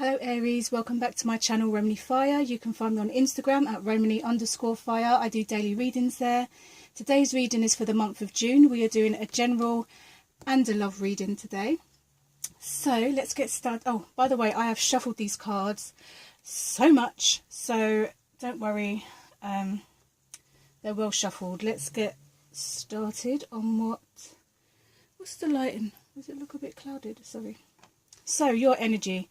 Hello Aries, welcome back to my channel Romani Fire. You can find me on Instagram at Romani_fire. I do daily readings there. Today's reading is for the month of June. We are doing a general and a love reading today. So let's get started. Oh, by the way, I have shuffled these cards so much, so don't worry, they're well shuffled. Let's get started on what's the lighting? Does it look a bit clouded? Sorry. So your energy.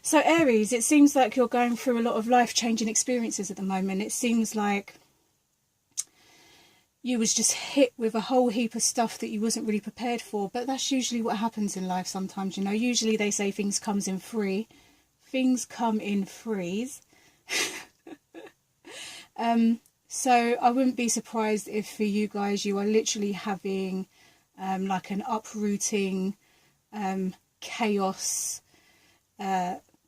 So Aries, it seems like you're going through a lot of life-changing experiences at the moment. It seems like you was just hit with a whole heap of stuff that you wasn't really prepared for. But that's usually what happens in life sometimes, you know. Usually they say things come in threes. So I wouldn't be surprised if for you guys you are literally having like an uprooting chaos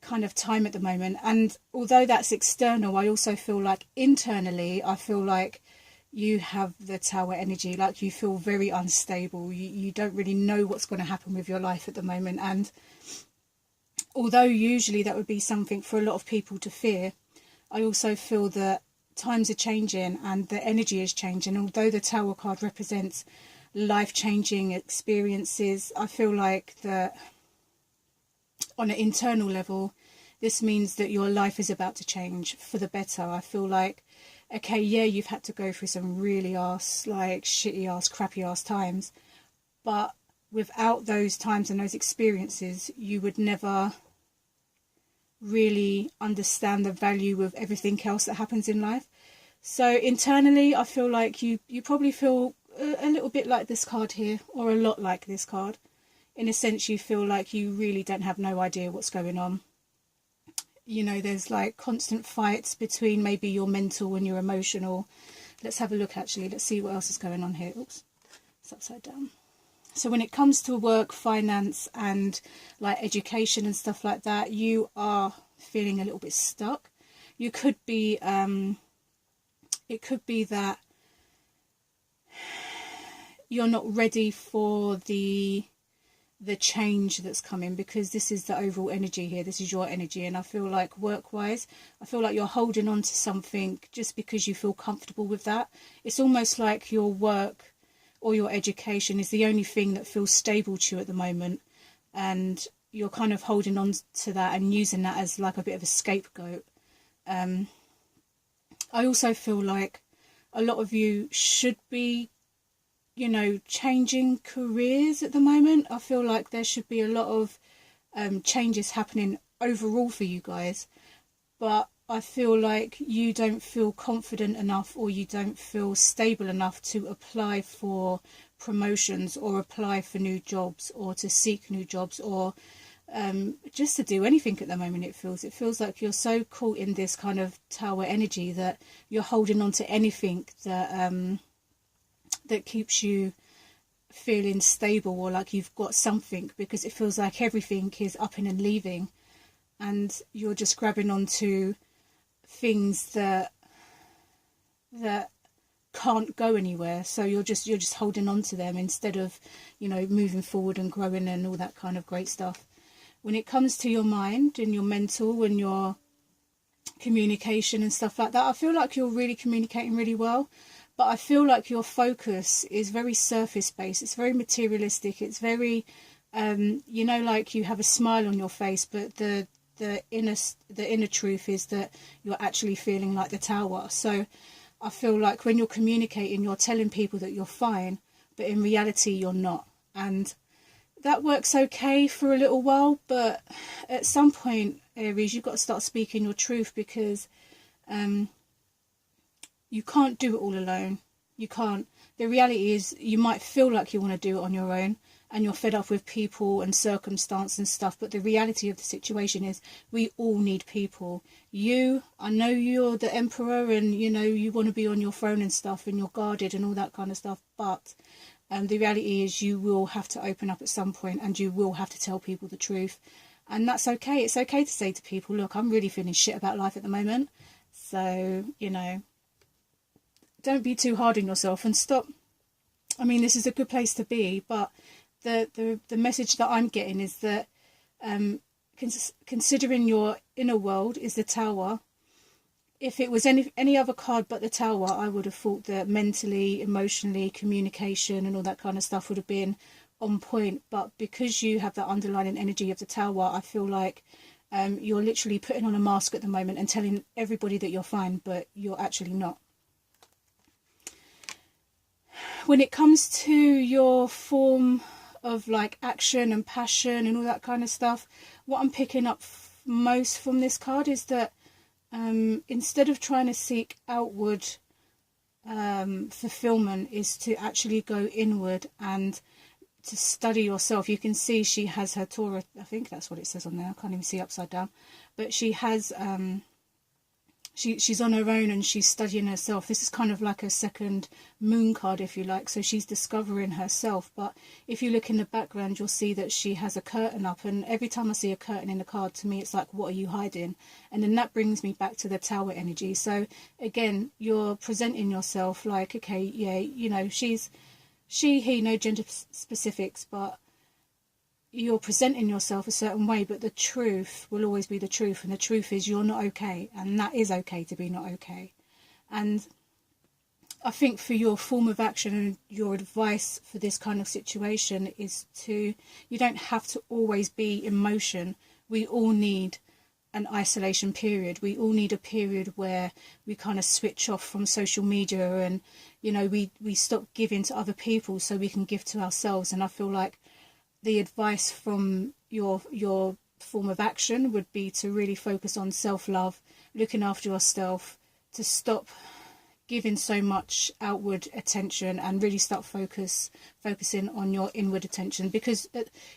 kind of time at the moment. And although that's external, I also feel like internally I feel like you have the Tower energy, like you feel very unstable. You don't really know what's going to happen with your life at the moment. And although usually that would be something for a lot of people to fear, I also feel that times are changing and the energy is changing. Although the Tower card represents life-changing experiences, I feel like that on an internal level, this means that your life is about to change for the better. I feel like, okay, yeah, you've had to go through some really shitty crappy times, but without those times and those experiences, you would never really understand the value of everything else that happens in life. So internally, I feel like you probably feel a little bit like this card here, or a lot like this card. In a sense, you feel like you really don't have no idea what's going on. You know, there's like constant fights between maybe your mental and your emotional. Let's have a look actually. Let's see what else is going on here. Oops, it's upside down. So when it comes to work, finance and like education and stuff like that, you are feeling a little bit stuck. You could be, it could be that you're not ready for the change that's coming, because this is the overall energy here. This is your energy, and I feel like work-wise, I feel like you're holding on to something just because you feel comfortable with that. It's almost like your work or your education is the only thing that feels stable to you at the moment, and you're kind of holding on to that and using that as like a bit of a scapegoat. I also feel like a lot of you should be, you know, changing careers at the moment. I feel like there should be a lot of changes happening overall for you guys, but I feel like you don't feel confident enough, or you don't feel stable enough to apply for promotions or apply for new jobs or to seek new jobs, or just to do anything at the moment. It feels like you're so caught in this kind of Tower energy that you're holding on to anything that keeps you feeling stable, or like you've got something, because it feels like everything is up and leaving, and you're just grabbing onto things that can't go anywhere. So you're just holding on to them instead of, you know, moving forward and growing and all that kind of great stuff. When it comes to your mind and your mental and your communication and stuff like that, I feel like you're really communicating really well. But I feel like your focus is very surface based. It's very materialistic. It's very, you know, like you have a smile on your face, but the inner truth is that you're actually feeling like the Tower. So I feel like when you're communicating, you're telling people that you're fine, but in reality you're not. And that works okay for a little while, but at some point, Aries, you've got to start speaking your truth, because you can't do it all alone. You can't. The reality is you might feel like you want to do it on your own and you're fed up with people and circumstance and stuff, but the reality of the situation is we all need people. I know you're the emperor and, you know, you want to be on your throne and stuff and you're guarded and all that kind of stuff, but the reality is you will have to open up at some point and you will have to tell people the truth. And that's okay. It's okay to say to people, look, I'm really feeling shit about life at the moment. So, you know, don't be too hard on yourself and stop. I mean, this is a good place to be, but the message that I'm getting is that considering your inner world is the Tower. If it was any other card but the Tower, I would have thought that mentally, emotionally, communication and all that kind of stuff would have been on point. But because you have that underlying energy of the Tower, I feel like you're literally putting on a mask at the moment and telling everybody that you're fine, but you're actually not. When it comes to your form of like action and passion and all that kind of stuff, what I'm picking up most from this card is that instead of trying to seek outward fulfillment, is to actually go inward and to study yourself. You can see she has her Torah, I think that's what it says on there, I can't even see upside down, but she has she's on her own and she's studying herself. This is kind of like a second moon card, if you like, so she's discovering herself. But if you look in the background, you'll see that she has a curtain up, and every time I see a curtain in the card, to me it's like, what are you hiding? And then that brings me back to the Tower energy. So again, you're presenting yourself like, okay, yeah, you know, she, he, no gender specifics, but you're presenting yourself a certain way, but the truth will always be the truth, and the truth is you're not okay, and that is okay to be not okay. And I think for your form of action and your advice for this kind of situation is to, you don't have to always be in motion. We all need an isolation period. We all need a period where we kind of switch off from social media, and you know, we stop giving to other people so we can give to ourselves. And I feel like the advice from your form of action would be to really focus on self-love, looking after yourself, to stop giving so much outward attention and really start focusing on your inward attention. Because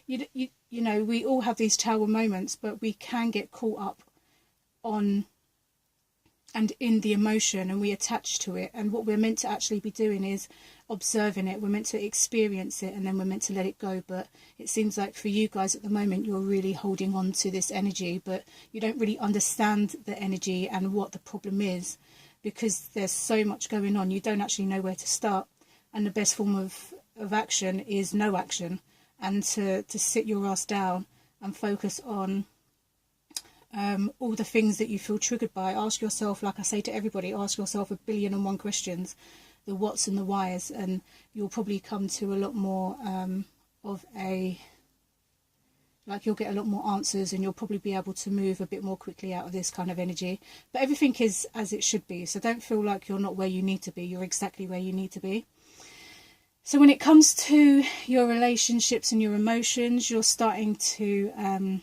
you know, we all have these Tower moments, but we can get caught up on and in the emotion, and we attach to it. And what we're meant to actually be doing is observing it. We're meant to experience it, and then we're meant to let it go. But it seems like for you guys at the moment, you're really holding on to this energy, but you don't really understand the energy and what the problem is, because there's so much going on. You don't actually know where to start. And the best form of action is no action, and to sit your ass down and focus on all the things that you feel triggered by. Ask yourself, like I say to everybody, ask yourself 1,000,001 questions, the whats and the whys, and you'll probably come to a lot more you'll get a lot more answers, and you'll probably be able to move a bit more quickly out of this kind of energy. But everything is as it should be, so don't feel like you're not where you need to be. You're exactly where you need to be. So when it comes to your relationships and your emotions, you're starting to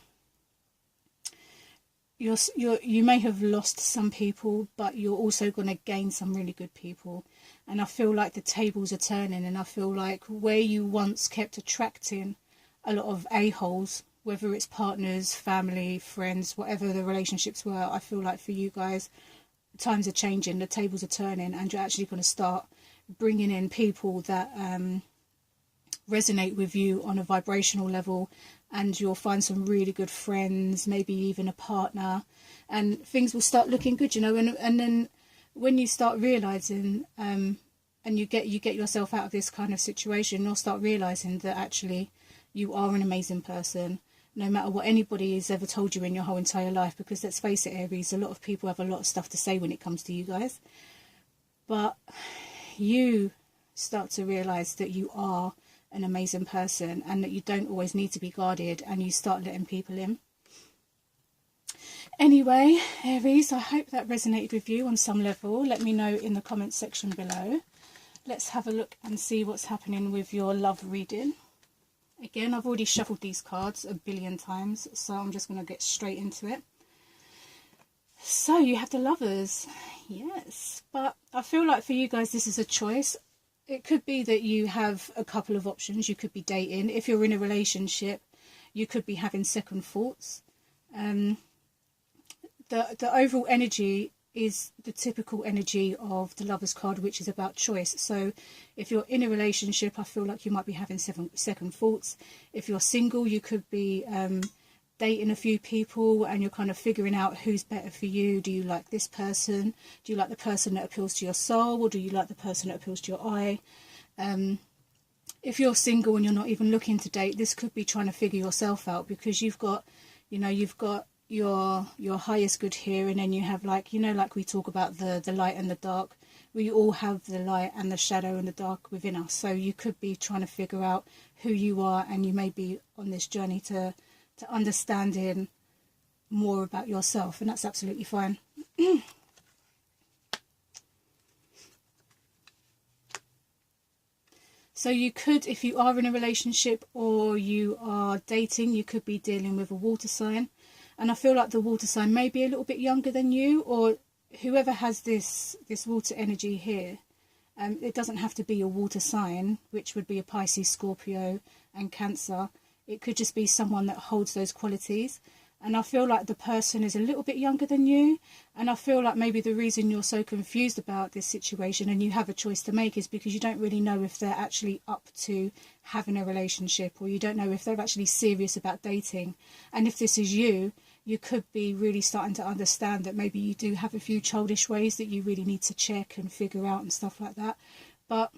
you may have lost some people, but you're also going to gain some really good people. And I feel like the tables are turning, and I feel like where you once kept attracting a lot of a-holes, whether it's partners, family, friends, whatever the relationships were, I feel like for you guys, times are changing, the tables are turning, and you're actually going to start bringing in people that resonate with you on a vibrational level, and you'll find some really good friends, maybe even a partner, and things will start looking good, you know. And then when you start realizing and you get yourself out of this kind of situation, you'll start realizing that actually you are an amazing person, no matter what anybody has ever told you in your whole entire life. Because let's face it, Aries, a lot of people have a lot of stuff to say when it comes to you guys, but you start to realize that you are an amazing person, and that you don't always need to be guarded, and you start letting people in. Anyway, Aries, I hope that resonated with you on some level. Let me know in the comments section below. Let's have a look and see what's happening with your love reading. Again, I've already shuffled these cards 1,000,000,000 times, so I'm just going to get straight into it. So you have the Lovers. Yes, but I feel like for you guys, this is a choice. It could be that you have a couple of options. You could be dating. If you're in a relationship, you could be having second thoughts. The overall energy is the typical energy of the Lovers card, which is about choice. So if you're in a relationship, I feel like you might be having second thoughts. If you're single, you could be dating a few people, and you're kind of figuring out who's better for you. Do you like this person? Do you like the person that appeals to your soul, or do you like the person that appeals to your eye? If you're single and you're not even looking to date, this could be trying to figure yourself out, because you've got You know, you've got your highest good here, and then you have, like, you know, like we talk about the light and the dark. We all have the light and the shadow and the dark within us. So you could be trying to figure out who you are, and you may be on this journey to understanding more about yourself, and that's absolutely fine. So you could, if you are in a relationship or you are dating, you could be dealing with a water sign. And I feel like the water sign may be a little bit younger than you, or whoever has this water energy here. It doesn't have to be a water sign, which would be a Pisces, Scorpio and Cancer. It could just be someone that holds those qualities. And I feel like the person is a little bit younger than you. And I feel like maybe the reason you're so confused about this situation and you have a choice to make is because you don't really know if they're actually up to having a relationship, or you don't know if they're actually serious about dating. And if this is you, you could be really starting to understand that maybe you do have a few childish ways that you really need to check and figure out and stuff like that. But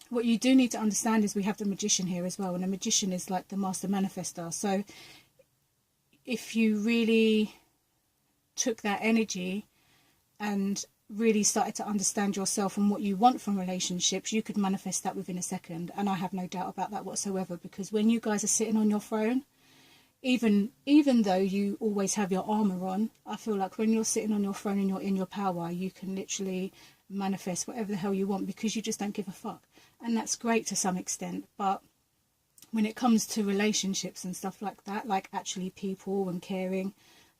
what you do need to understand is we have the Magician here as well. And the Magician is like the master manifestor. So if you really took that energy and really started to understand yourself and what you want from relationships, you could manifest that within a second. And I have no doubt about that whatsoever, because when you guys are sitting on your throne, even though you always have your armor on, I feel like when you're sitting on your throne and you're in your power, you can literally manifest whatever the hell you want, because you just don't give a fuck. And that's great to some extent. But when it comes to relationships and stuff like that, like actually people and caring,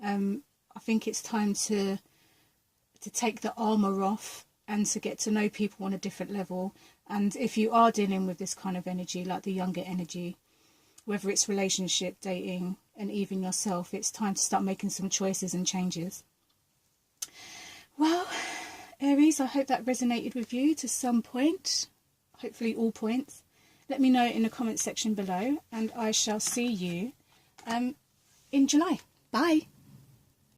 I think it's time to take the armor off and to get to know people on a different level. And if you are dealing with this kind of energy, like the younger energy, whether it's relationship, dating, and even yourself, it's time to start making some choices and changes. Well, Aries, I hope that resonated with you to some point, hopefully all points. Let me know in the comment section below, and I shall see you in July. Bye.